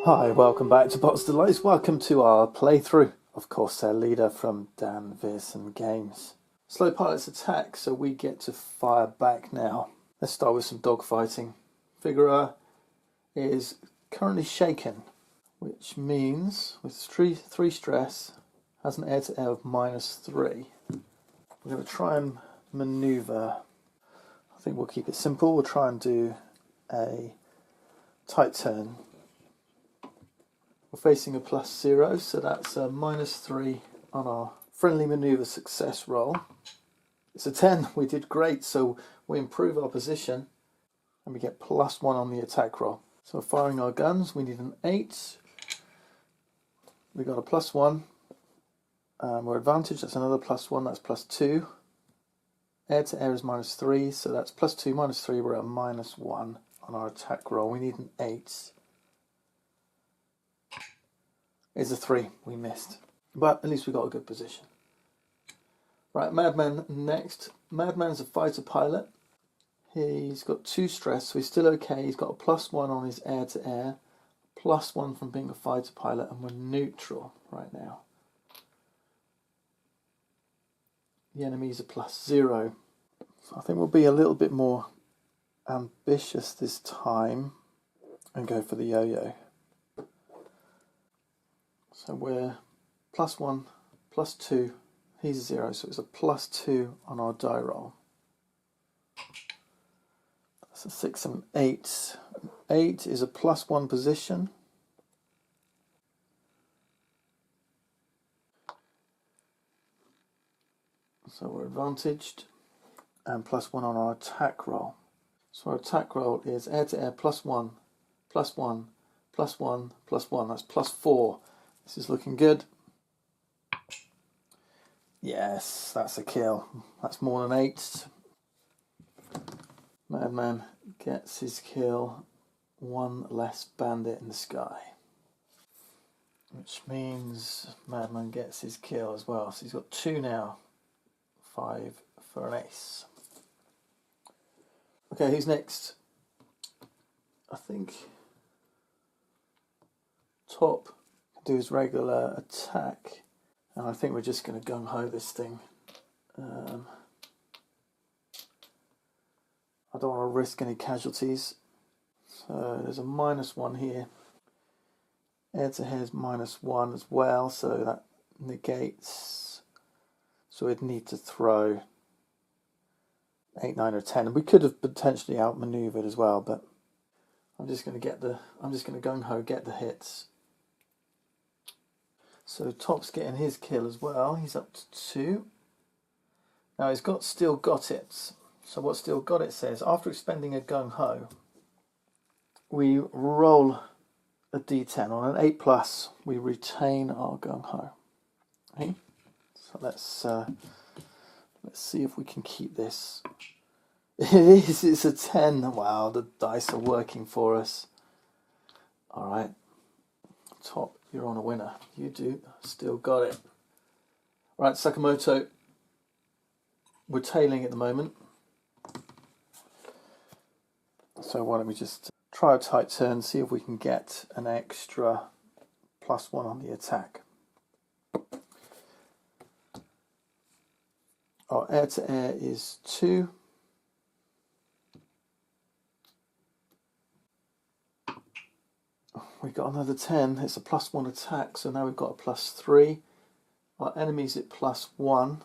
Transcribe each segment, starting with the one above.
Hi, welcome back to Bots Delights. Welcome to our playthrough of Corsair Leader from Dan Veerson Games. Slow pilots attack, so we get to fire back now. Let's start with some dogfighting. Figure is currently shaken, which means with three stress has an air-to-air of -3. We're going to try and manoeuvre. I think we'll keep it simple. We'll try and do a tight turn. We're facing a +0, so that's a -3 on our friendly manoeuvre success roll. It's a 10, we did great, so we improve our position and we get +1 on the attack roll. So we're firing our guns, we need an 8. We got a +1. We're advantage, that's another +1, that's +2. Air to air is -3, so that's +2, -3, we're at -1 on our attack roll. We need an 8. It's a 3, we missed. But at least we got a good position. Right, Madman next. Madman's a fighter pilot. He's got 2 stress, so he's still okay. He's got a +1 on his air-to-air, +1 from being a fighter pilot, and we're neutral right now. The enemies are +0. So I think we'll be a little bit more ambitious this time and go for the yo-yo. So we're +1, +2, he's 0, so it's a +2 on our die roll. That's a 6 and an 8. 8 is a +1 position. So we're advantaged, and +1 on our attack roll. So our attack roll is air to air +1, +1, +1, +1, that's +4. This is looking good. Yes, that's a kill. That's more than 8. Madman gets his kill. 1 less bandit in the sky. Which means Madman gets his kill as well. So he's got 2 now. 5 for an ace. Okay, who's next? I think Top do his regular attack, and I think we're just going to gung-ho this thing. I don't want to risk any casualties, so there's a -1 here. Air to air is -1 as well, so that negates, so we'd need to throw 8, 9 or 10, and we could have potentially outmaneuvered as well, but I'm just going to gung-ho get the hits. So Top's getting his kill as well. He's up to 2. Now he's still got it. So what still got it says, after expending a gung-ho, we roll a d10. On an 8+, we retain our gung-ho. Okay? So let's see if we can keep this. It is, it's a 10. Wow, the dice are working for us. All right. Top, you're on a winner. You do still got it. Right, Sakamoto. We're tailing at the moment. So why don't we just try a tight turn, see if we can get an extra +1 on the attack. Our air to air is 2. We got another 10. It's a +1 attack, so now we've got a +3. Our enemy's at +1.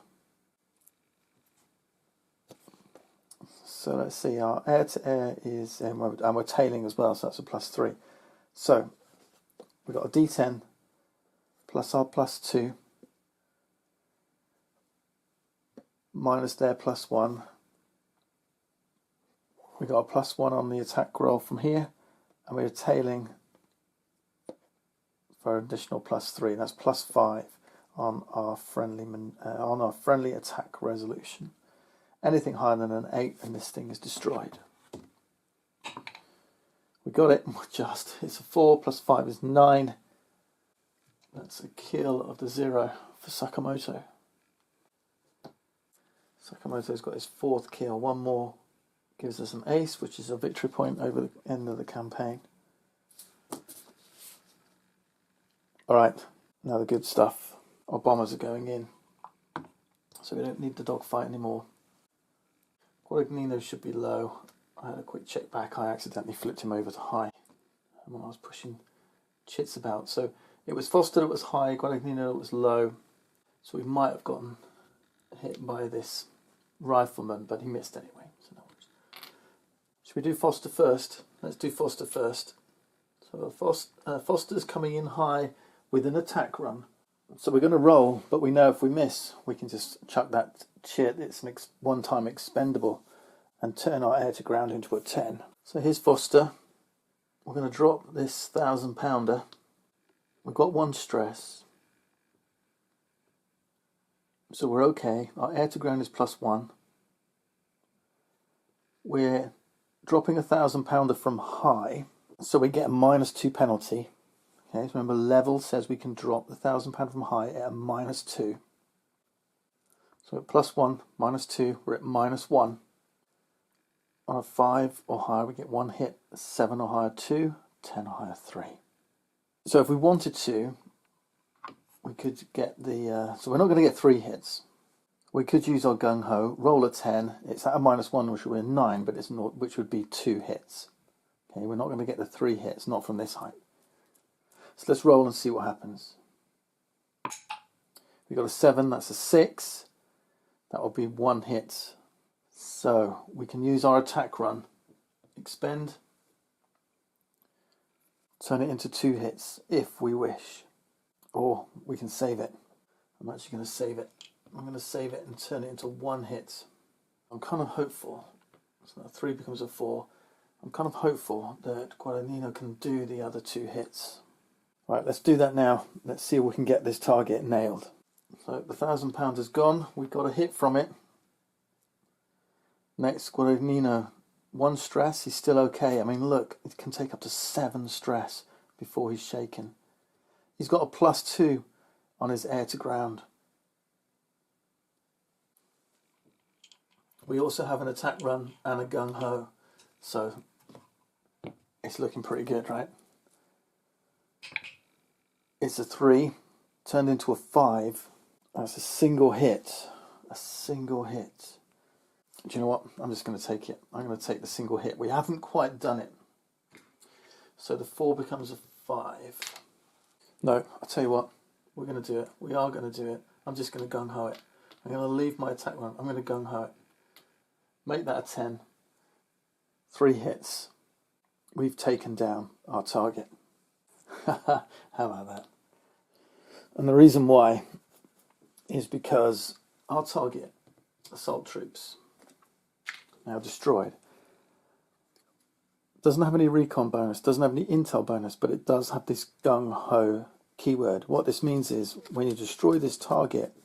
So let's see, our air to air is, and we're tailing as well, so that's a +3. So we've got a d10 plus our +2 minus their +1. We got a +1 on the attack roll from here, and we're tailing for an additional +3. That's +5 on our friendly attack resolution. Anything higher than an 8 and this thing is destroyed. We got it, it's a 4 + 5 is 9. That's a kill of the 0 for Sakamoto. Sakamoto's got his 4th kill. 1 more gives us an ace, which is a victory point over the end of the campaign. Alright, now the good stuff. Our bombers are going in, so we don't need the dogfight anymore. Guadagnino should be low. I had a quick check back. I accidentally flipped him over to high when I was pushing chits about. So it was Foster that was high, Guadagnino that was low. So we might have gotten hit by this rifleman, but he missed anyway. So no worries. Should we do Foster first? Let's do Foster first. So Foster's coming in high with an attack run. So we're going to roll, but we know if we miss, we can just chuck that chit. It's an one-time expendable, and turn our air to ground into a 10. So here's Foster. We're going to drop this 1,000-pounder. We've got 1 stress. So we're okay. Our air to ground is +1. We're dropping a 1,000-pounder from high, so we get a -2 penalty. Okay, so remember level says we can drop the 1,000-pounder from high at a -2. So at +1, -2, we're at -1. On a 5 or higher, we get 1 hit. 7 or higher, 2. 10 or higher, 3. So if we wanted to, we could get the... so we're not going to get 3 hits. We could use our gung-ho, roll a 10. It's at a -1, which would be 9, but it's not, which would be 2 hits. Okay, we're not going to get the 3 hits, not from this height. So let's roll and see what happens. We got a 7, that's a 6. That will be 1 hit. So we can use our attack run. Expend. Turn it into 2 hits if we wish. Or we can save it. I'm actually going to save it. I'm going to save it and turn it into 1 hit. I'm kind of hopeful. So that 3 becomes a 4. I'm kind of hopeful that Guadagnino can do the other 2 hits. Right, let's do that now. Let's see if we can get this target nailed. So the 1,000-pounder is gone. We've got a hit from it. Next, Guadagnino, 1 stress. He's still okay. I mean, look, it can take up to 7 stress before he's shaken. He's got a +2 on his air to ground. We also have an attack run and a gung-ho. So it's looking pretty good, right? It's a 3, turned into a 5. That's a single hit. A single hit. Do you know what? I'm just going to take it. I'm going to take the single hit. We haven't quite done it. So the 4 becomes a 5. No, I'll tell you what. We're going to do it. We are going to do it. I'm just going to gung-ho it. I'm going to leave my attack run. I'm going to gung-ho it. Make that a 10. 3 hits. We've taken down our target. How about that? And the reason why is because our target, assault troops, now destroyed, doesn't have any recon bonus, doesn't have any intel bonus, but it does have this gung-ho keyword. What this means is when you destroy this target,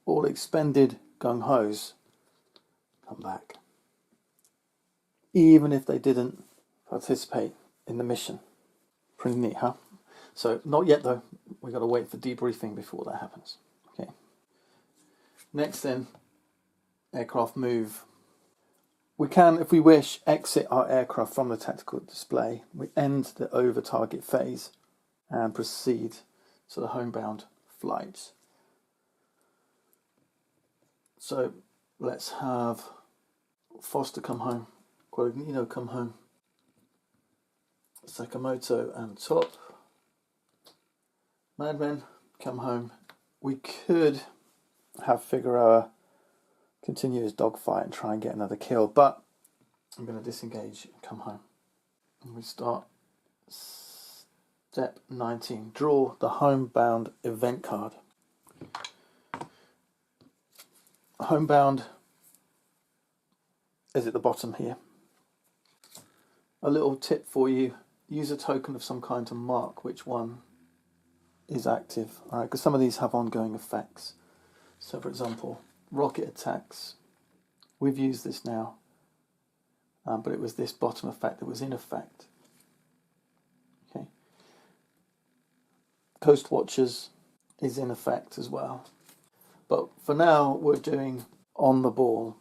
all expended gung-hos come back, even if they didn't participate in the mission. Pretty neat, huh? So not yet though. We've got to wait for debriefing before that happens. Okay. Next then, aircraft move. We can, if we wish, exit our aircraft from the tactical display. We end the over target phase and proceed to the homebound flights. So let's have Foster come home, Guadagnino come home, Sakamoto and Top, Madmen come home. We could have Figueroa continue his dogfight and try and get another kill, but I'm going to disengage and come home. And we start step 19. Draw the homebound event card. Homebound is at the bottom here. A little tip for you: use a token of some kind to mark which one is active. Alright, because some of these have ongoing effects. So for example, rocket attacks. We've used this now, but it was this bottom effect that was in effect. Okay. Coast Watchers is in effect as well. But for now, we're doing on the ball.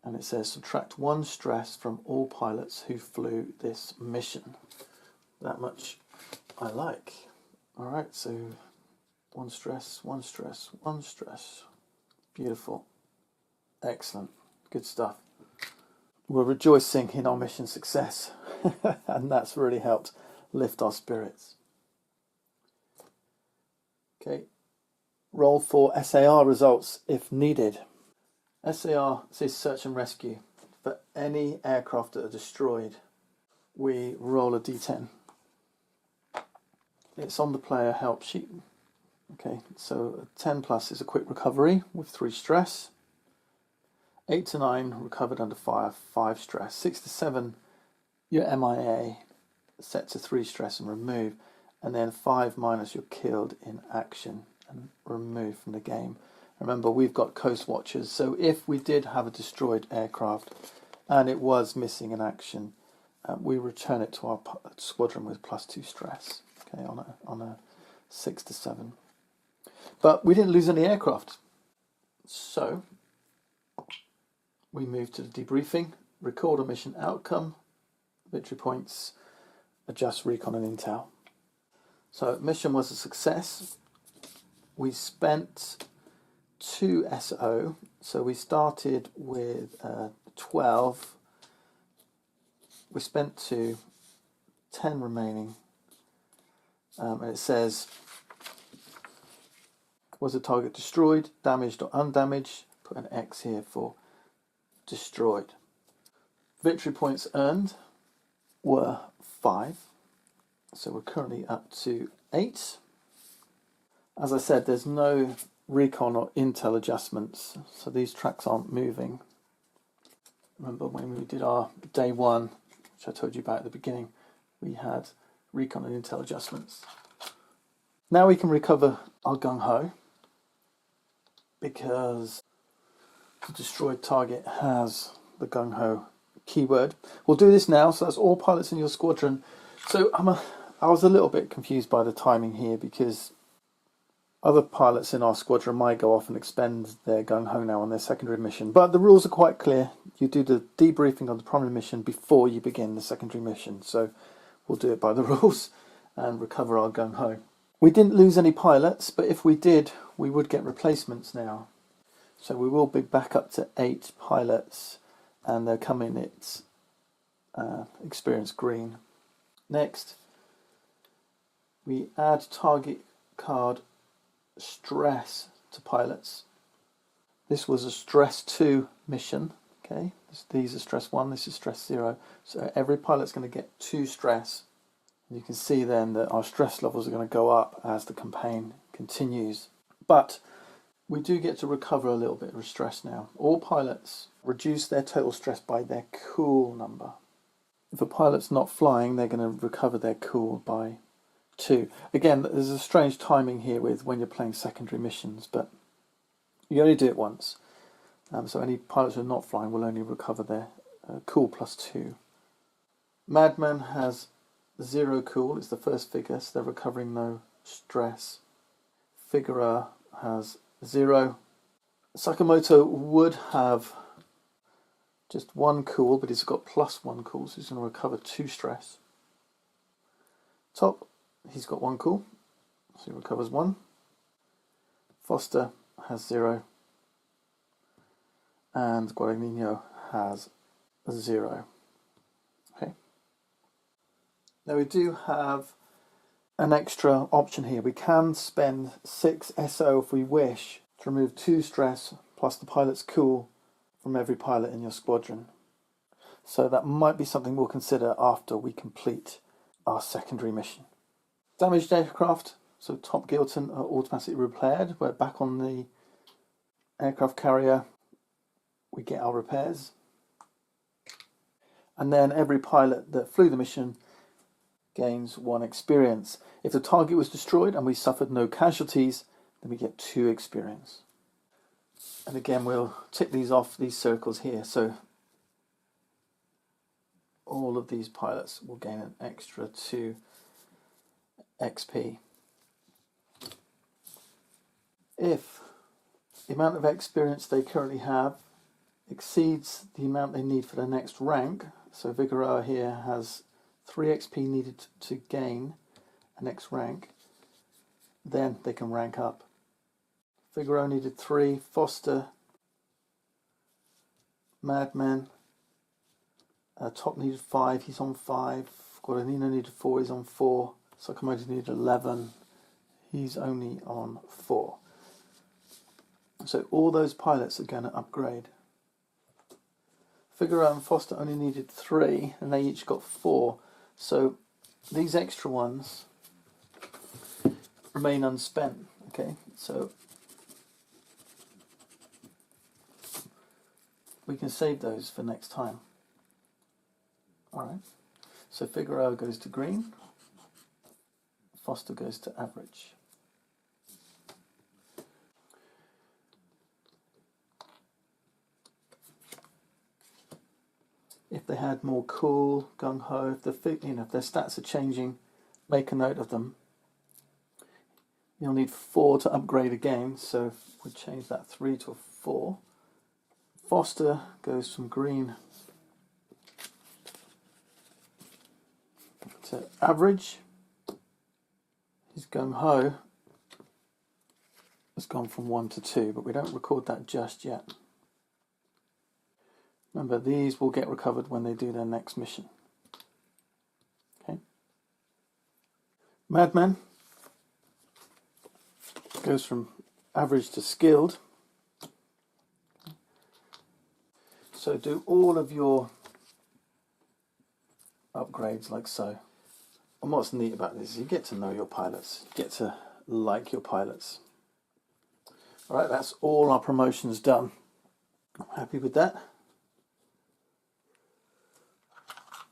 And it says subtract 1 stress from all pilots who flew this mission. That much I like. All right, so one stress, one stress, one stress. Beautiful. Excellent. Good stuff. We're rejoicing in our mission success, and that's really helped lift our spirits. Okay, roll for SAR results if needed. SAR is search and rescue. For any aircraft that are destroyed, we roll a d10. It's on the player help sheet. Okay, so 10 plus is a quick recovery with 3 stress. 8 to 9 recovered under fire, 5 stress. 6 to 7, you're MIA, set to 3 stress and remove. And then 5 minus, you're killed in action and removed from the game. Remember, we've got coast watchers, so if we did have a destroyed aircraft and it was missing in action, we return it to our squadron with +2 stress. Okay, on a 6 to 7. But we didn't lose any aircraft, so we move to the debriefing, record a mission outcome, victory points, adjust recon and intel. So mission was a success. We spent 2 SO, so we started with 12. We spent 2, 10 remaining, and it says, was the target destroyed, damaged or undamaged? Put an X here for destroyed. Victory points earned were 5, so we're currently up to 8. As I said, there's no recon or intel adjustments, so these tracks aren't moving. Remember when we did our day 1, which I told you about at the beginning, we had recon and intel adjustments. Now we can recover our gung-ho, because the destroyed target has the gung-ho keyword. We'll do this now, so that's all pilots in your squadron. So I was a little bit confused by the timing here, because other pilots in our squadron might go off and expend their gung-ho now on their secondary mission. But the rules are quite clear. You do the debriefing on the primary mission before you begin the secondary mission. So we'll do it by the rules and recover our gung-ho. We didn't lose any pilots, but if we did, we would get replacements now. So we will be back up to 8 pilots, and they'll come in at experience green. Next, we add target card stress to pilots. This was a stress 2 mission. Okay, these are stress 1, this is stress 0. So every pilot's going to get 2 stress. You can see then that our stress levels are going to go up as the campaign continues. But we do get to recover a little bit of stress now. All pilots reduce their total stress by their cool number. If a pilot's not flying, they're going to recover their cool by 2. Again, there's a strange timing here with when you're playing secondary missions, but you only do it once. So any pilots who are not flying will only recover their cool +2. Madman has 0 cool, it's the first figure, so they're recovering no stress. Figurer has 0. Sakamoto would have just 1 cool, but he's got +1 cool, so he's going to recover 2 stress. Top, he's got 1 cool, so he recovers 1. Foster has 0. And Guadagnino has 0. Okay. Now we do have an extra option here. We can spend 6 SO if we wish to remove 2 stress plus the pilot's cool from every pilot in your squadron. So that might be something we'll consider after we complete our secondary mission. Damaged aircraft, so Top Gilton are automatically repaired. We're back on the aircraft carrier. We get our repairs. And then every pilot that flew the mission gains 1 experience. If the target was destroyed and we suffered no casualties, then we get 2 experience. And again, we'll tick these off, these circles here. So all of these pilots will gain an extra 2 XP. If the amount of experience they currently have exceeds the amount they need for the next rank, so Vigoroa here has 3 XP needed to gain a next rank, then they can rank up. Figaro needed 3, Foster, Madman, Top needed 5, he's on 5, Guadagnino needed 4, he's on 4, Sakamoto needed 11, he's only on 4. So all those pilots are going to upgrade. Figaro and Foster only needed 3, and they each got 4. So these extra ones remain unspent. Okay, so we can save those for next time. Alright, so Figaro goes to green, Foster goes to average. If they had more cool, gung-ho, if their stats are changing, make a note of them. You'll need 4 to upgrade again, so we'll change that 3 to a 4. Foster goes from green to average. His gung-ho has gone from 1 to 2, but we don't record that just yet. Remember, these will get recovered when they do their next mission. Okay. Madman goes from average to skilled. So do all of your upgrades like so. And what's neat about this is you get to know your pilots. You get to like your pilots. Alright, that's all our promotions done. I'm happy with that.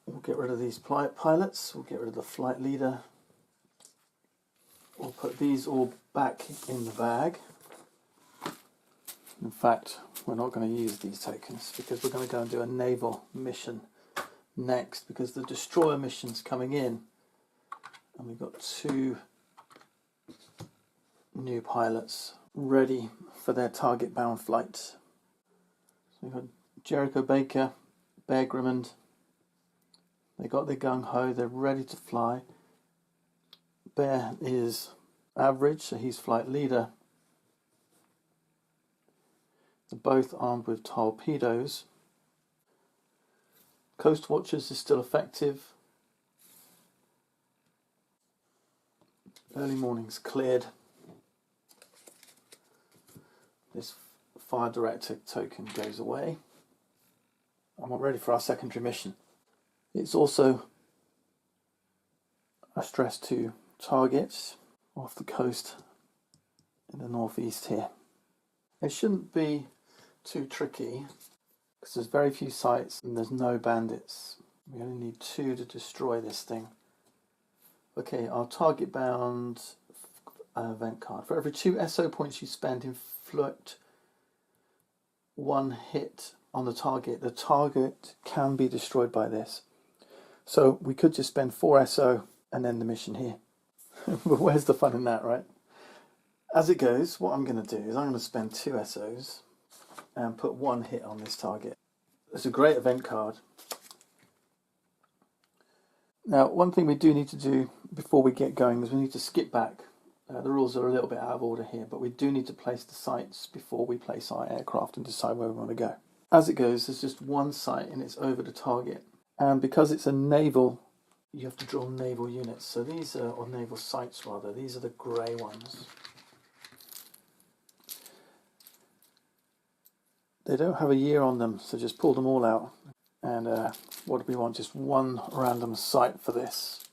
We'll get rid of these pilots, we'll get rid of the flight leader. We'll put these all back in the bag. In fact, we're not going to use these tokens because we're going to go and do a naval mission next, because the destroyer mission's coming in and we've got 2 new pilots ready for their target bound flights. So we've got Jericho Baker, Bear Grimmond. They got their gung-ho, they're ready to fly. Bear is average, so he's flight leader. They're both armed with torpedoes. Coast Watchers is still effective. Early morning's cleared. This fire director token goes away. And we're ready for our secondary mission. It's also a stress to targets off the coast in the northeast here. It shouldn't be too tricky because there's very few sites and there's no bandits. We only need 2 to destroy this thing. Okay, our target bound event card. For every 2 SO points you spend, inflict 1 hit on the target can be destroyed by this. So we could just spend 4 SO and end the mission here. But where's the fun in that, right? As it goes, what I'm going to do is I'm going to spend 2 SOs and put 1 hit on this target. It's a great event card. Now, one thing we do need to do before we get going is we need to skip back. The rules are a little bit out of order here, but we do need to place the sites before we place our aircraft and decide where we want to go. As it goes, there's just 1 site and it's over the target. And because it's a naval, you have to draw naval units. So these are, or naval sites rather, these are the grey ones. They don't have a year on them, so just pull them all out. And what do we want? Just 1 random site for this.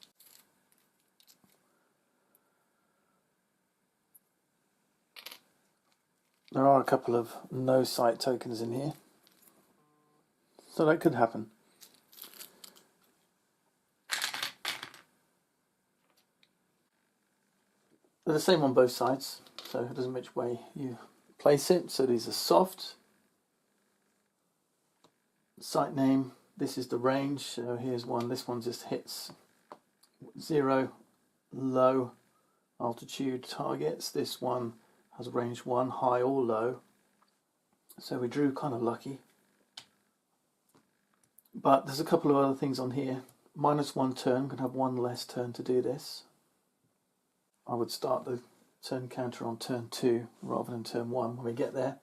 There are a couple of no site tokens in here, so that could happen. They're the same on both sides, so it doesn't matter which way you place it. So these are soft. Site name, this is the range, so here's one. This one just hits 0, low altitude targets. This one has range 1, high or low. So we drew kind of lucky. But there's a couple of other things on here. -1 turn, I'm going to have 1 less turn to do this. I would start the turn counter on turn 2 rather than turn 1 when we get there.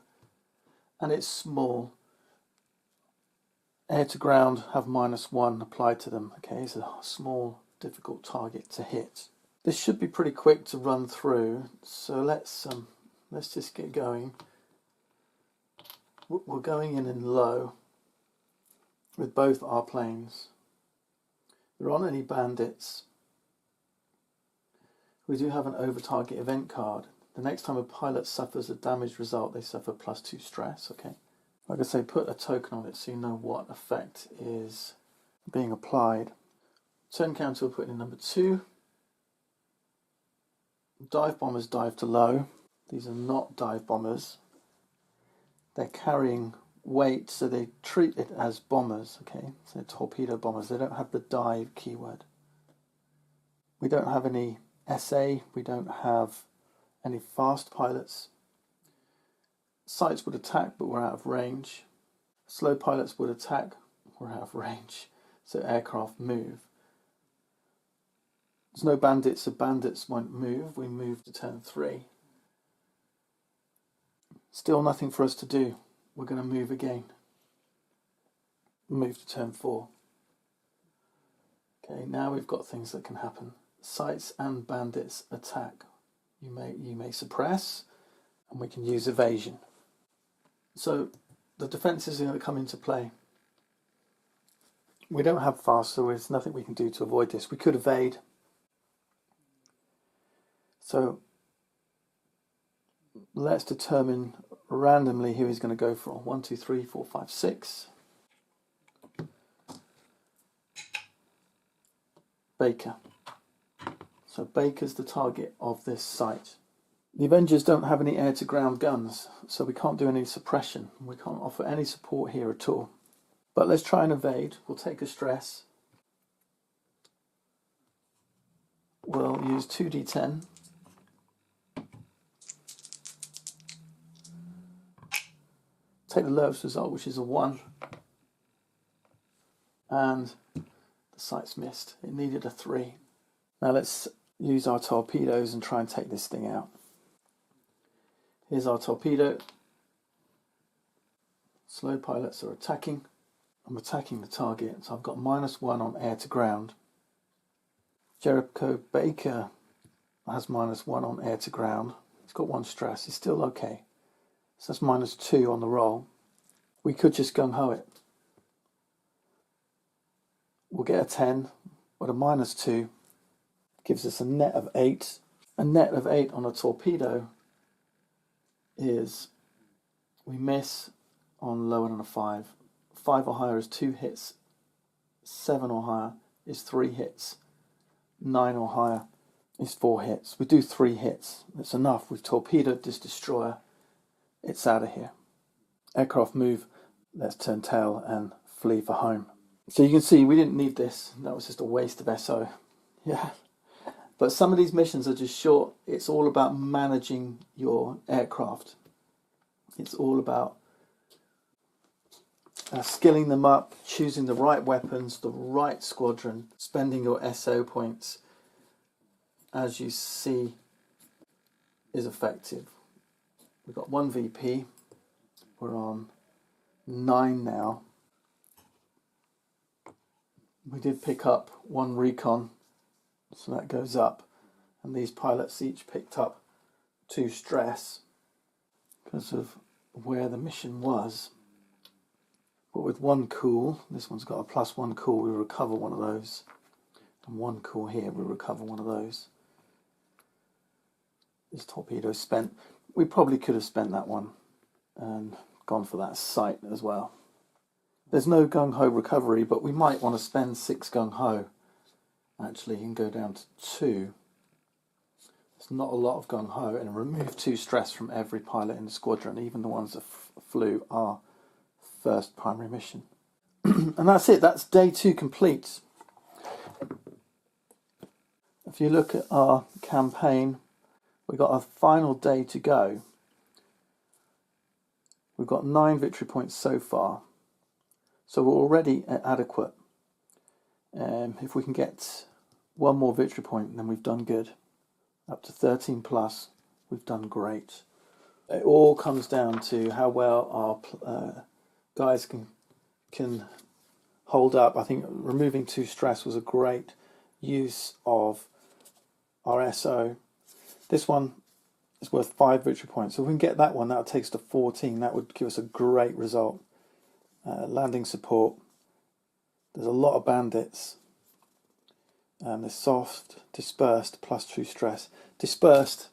And it's small. Air to ground have -1 applied to them. Okay, it's a small, difficult target to hit. This should be pretty quick to run through, so let's just get going. We're going in low with both our planes. There aren't any bandits. We do have an over-target event card. The next time a pilot suffers a damage result, they suffer +2 stress, okay? Like I say, put a token on it so you know what effect is being applied. Turn counter, we'll put in number 2. Dive bombers dive to low. These are not dive bombers. They're carrying weight, so they treat it as bombers, okay? So they're torpedo bombers. They don't have the dive keyword. We don't have any SA. We don't have any fast pilots. Sights would attack, but we're out of range. Slow pilots would attack, we're out of range. So aircraft move. There's no bandits, so bandits won't move. We move to turn 3. Still nothing for us to do. We're going to move again. Move to turn 4. Okay, now we've got things that can happen. Sights and bandits attack. You may suppress, and we can use evasion. So the defences are going to come into play. We don't have fast, so there's nothing we can do to avoid this. We could evade. So let's determine randomly who he's going to go for. 1, 2, 3, 4, 5, 6. Baker. So Baker's the target of this sight. The Avengers don't have any air-to-ground guns, so we can't do any suppression. We can't offer any support here at all. But let's try and evade. We'll take a stress. We'll use 2d10. Take the lowest result, which is a 1. And the sight's missed. It needed a 3. Now let's use our torpedoes and try and take this thing out. Here's our torpedo. Slow pilots are attacking. I'm attacking the target, so I've got -1 on air to ground. Jericho Baker has -1 on air to ground. He's got 1 stress. He's still okay. So that's -2 on the roll. We could just gung-ho it. We'll get a 10, but a -2 gives us a net of 8. A net of 8 on a torpedo is we miss on lower than a 5. 5 or higher is 2 hits. 7 or higher is 3 hits. 9 or higher is 4 hits. We do 3 hits. That's enough. We've torpedoed this destroyer. It's out of here. Aircraft move. Let's turn tail and flee for home. So you can see we didn't need this. That was just a waste of SO. Yeah. But some of these missions are just short. It's all about managing your aircraft. It's all about skilling them up, choosing the right weapons, the right squadron, spending your SO points, as you see, is effective. We've got 1 VP. We're on 9 now. We did pick up 1 recon. So that goes up, and these pilots each picked up 2 stress because of where the mission was. But with 1 cool, this one's got a +1 cool, we recover 1 of those. And 1 cool here, we recover 1 of those. This torpedo spent. We probably could have spent that one and gone for that sight as well. There's no gung-ho recovery, but we might want to spend 6 gung-ho. Actually, you can go down to 2. It's not a lot of gung-ho, and remove 2 stress from every pilot in the squadron, even the ones that flew our first primary mission. And that's it. That's day 2 complete. If you look at our campaign, we've got a final day to go. We've got 9 victory points so far, so we're already adequate. If we can get 1 more victory point, then we've done good. up to 13 plus. We've done great. It all comes down to how well our guys can hold up. I think removing 2 stress was a great use of our SO. This one is worth 5 victory points. So if we can get that one, that would take us to 14. That would give us a great result. Landing support. There's a lot of bandits. They're soft, dispersed, plus 2 stress. Dispersed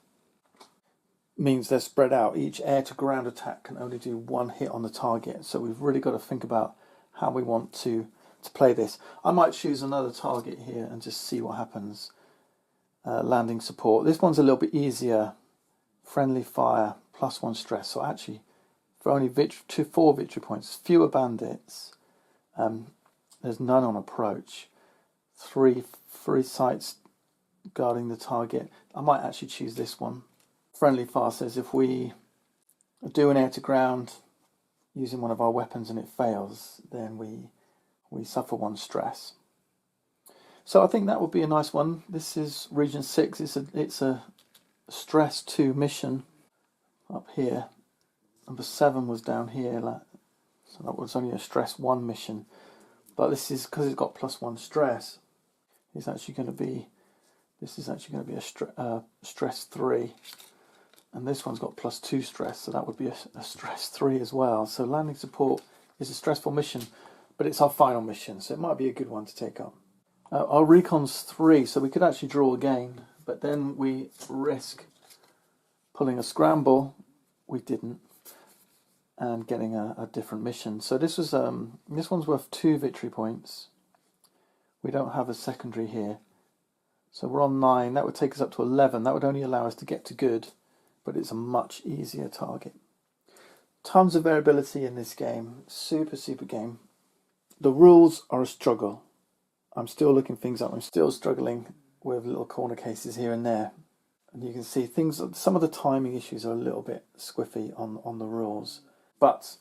means they're spread out. Each air-to-ground attack can only do 1 hit on the target. So we've really got to think about how we want to play this. I might choose another target here and just see what happens. Landing support. This one's a little bit easier. Friendly fire, plus 1 stress. So actually, for only 4 victory points, fewer bandits. There's none on approach. 3 sights guarding the target. I might actually choose this one. Friendly fire says if we do an air-to-ground using one of our weapons and it fails, then we suffer 1 stress. So I think that would be a nice one. This is Region 6. It's a stress 2 mission up here. Number 7 was down here, so that was only a stress 1 mission. But this is because it's got plus 1 stress. This is actually going to be a stress 3, and this one's got plus 2 stress, so that would be a stress 3 as well. So landing support is a stressful mission, but it's our final mission, so it might be a good one to take up. Our recon's 3, so we could actually draw again, but then we risk pulling a scramble. We didn't, and getting a different mission. So this one's worth 2 victory points. We don't have a secondary here, so we're on 9. That would take us up to 11. That would only allow us to get to good, but it's a much easier target. Tons of variability in this game. Super game. The rules are a struggle. I'm still looking things up. I'm still struggling with little corner cases here and there. And you can see some of the timing issues are a little bit squiffy on the rules. But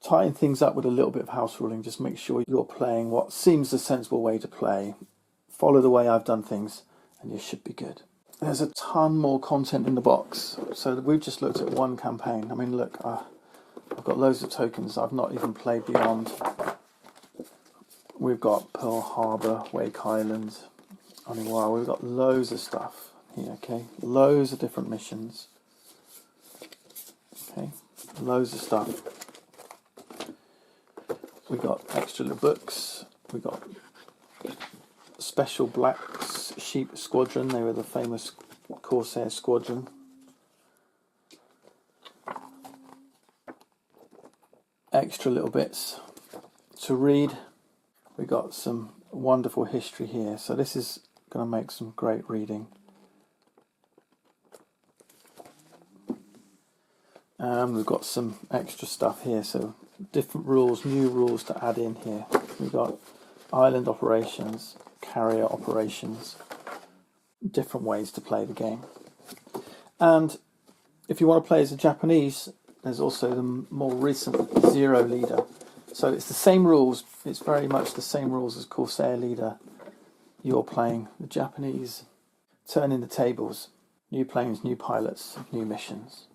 tighten things up with a little bit of house ruling. Just make sure you're playing what seems a sensible way to play. Follow the way I've done things and you should be good. There's a ton more content in the box. So we've just looked at 1 campaign. I mean, look, I've got loads of tokens. I've not even played beyond. We've got Pearl Harbor, Wake Island, Oniwara. We've got loads of stuff here, okay? Loads of different missions. Okay, loads of stuff. We got extra little books. We got Special Black Sheep Squadron. They were the famous Corsair squadron. Extra little bits to read. We got some wonderful history here. So this is going to make some great reading. And we've got some extra stuff here. So different rules, new rules to add in here. We've got island operations, carrier operations, different ways to play the game. And if you want to play as a Japanese, there's also the more recent Zero Leader. So it's the same rules, it's very much the same rules as Corsair Leader. You're playing the Japanese, turning the tables, new planes, new pilots, new missions.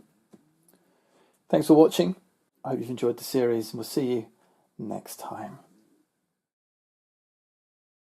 Thanks for watching. I hope you've enjoyed the series and we'll see you next time.